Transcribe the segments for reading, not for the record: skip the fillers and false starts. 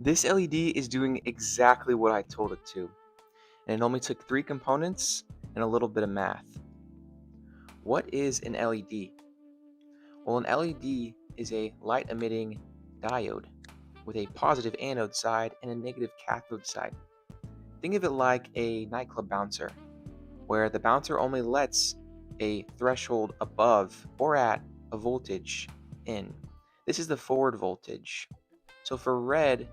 This LED is doing exactly what I told it to, and it only took 3 components and a little bit of math. What is an LED? Well, an LED is a light-emitting diode with a positive anode side and a negative cathode side. Think of it like a nightclub bouncer, where the bouncer only lets a threshold above or at a voltage in. This is the forward voltage. So for red,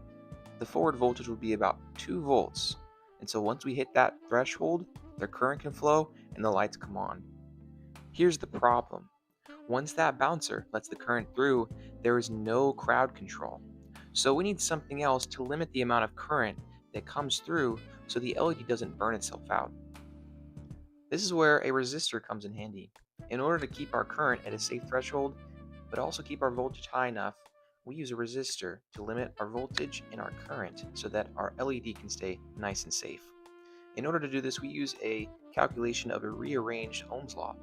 the forward voltage will be about 2 volts. And so once we hit that threshold, the current can flow and the lights come on. Here's the problem. Once that bouncer lets the current through, there is no crowd control. So we need something else to limit the amount of current that comes through so the LED doesn't burn itself out. This is where a resistor comes in handy. In order to keep our current at a safe threshold, but also keep our voltage high enough, we use a resistor to limit our voltage and our current so that our LED can stay nice and safe. In order to do this, we use a calculation of a rearranged Ohm's law,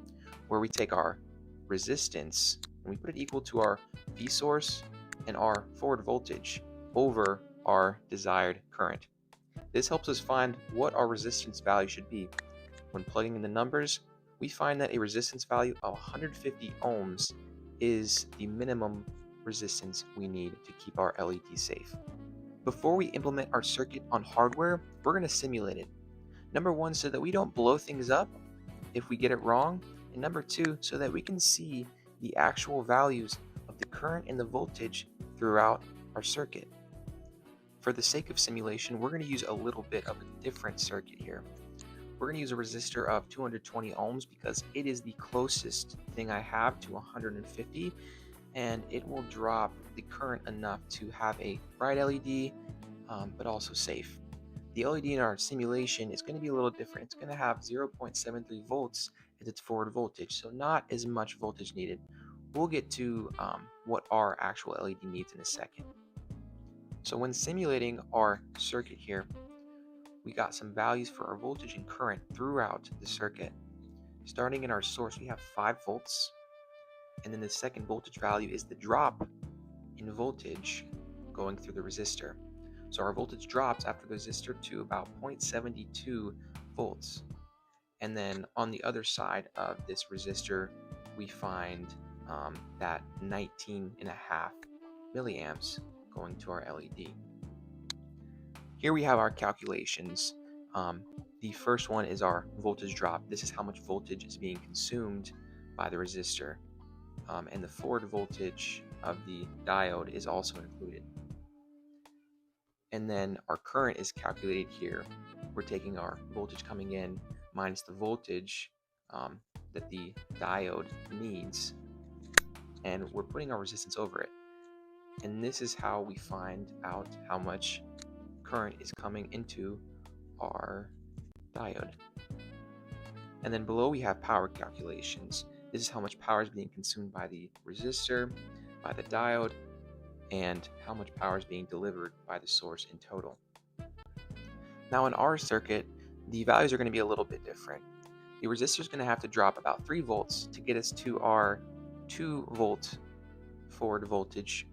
where we take our resistance and we put it equal to our Vsource and our forward voltage over our desired current. This helps us find what our resistance value should be. When plugging in the numbers, we find that a resistance value of 150 ohms is the minimum resistance we need to keep our LED safe. Before we implement our circuit on hardware, we're going to simulate it. Number 1, so that we don't blow things up if we get it wrong, and number 2, so that we can see the actual values of the current and the voltage throughout our circuit. For the sake of simulation, we're going to use a little bit of a different circuit here. We're going to use a resistor of 220 ohms because it is the closest thing I have to 150, and it will drop the current enough to have a bright LED, but also safe. The LED in our simulation is going to be a little different. It's going to have 0.73 volts as its forward voltage, so not as much voltage needed. We'll get to what our actual LED needs in a second. So when simulating our circuit here, we got some values for our voltage and current throughout the circuit. Starting in our source, we have 5 volts, and then the second voltage value is the drop in voltage going through the resistor. So our voltage drops after the resistor to about 0.72 volts. And then on the other side of this resistor, we find that 19.5 milliamps going to our LED. Here we have our calculations. The first one is our voltage drop. This is how much voltage is being consumed by the resistor. And the forward voltage of the diode is also included. And then our current is calculated here. We're taking our voltage coming in minus the voltage that the diode needs, and we're putting our resistance over it. And this is how we find out how much current is coming into our diode. And then below we have power calculations. This is how much power is being consumed by the resistor, by the diode, and how much power is being delivered by the source in total. Now in our circuit, the values are going to be a little bit different. The resistor is going to have to drop about 3 volts to get us to our 2 volt forward voltage.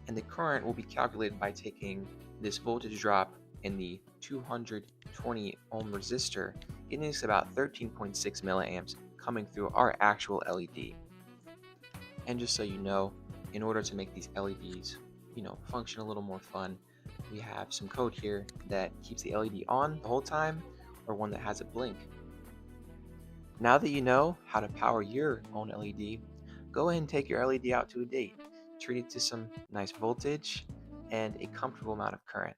And the current will be calculated by taking this voltage drop in the 220 ohm resistor, getting us about 13.6 milliamps coming through our actual LED. And just so you know, in order to make these LEDs, function a little more fun, we have some code here that keeps the LED on the whole time, or one that has a blink. Now that you know how to power your own LED, go ahead and take your LED out to a date. Treat it to some nice voltage and a comfortable amount of current.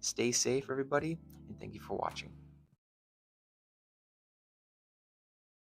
Stay safe, everybody, and thank you for watching.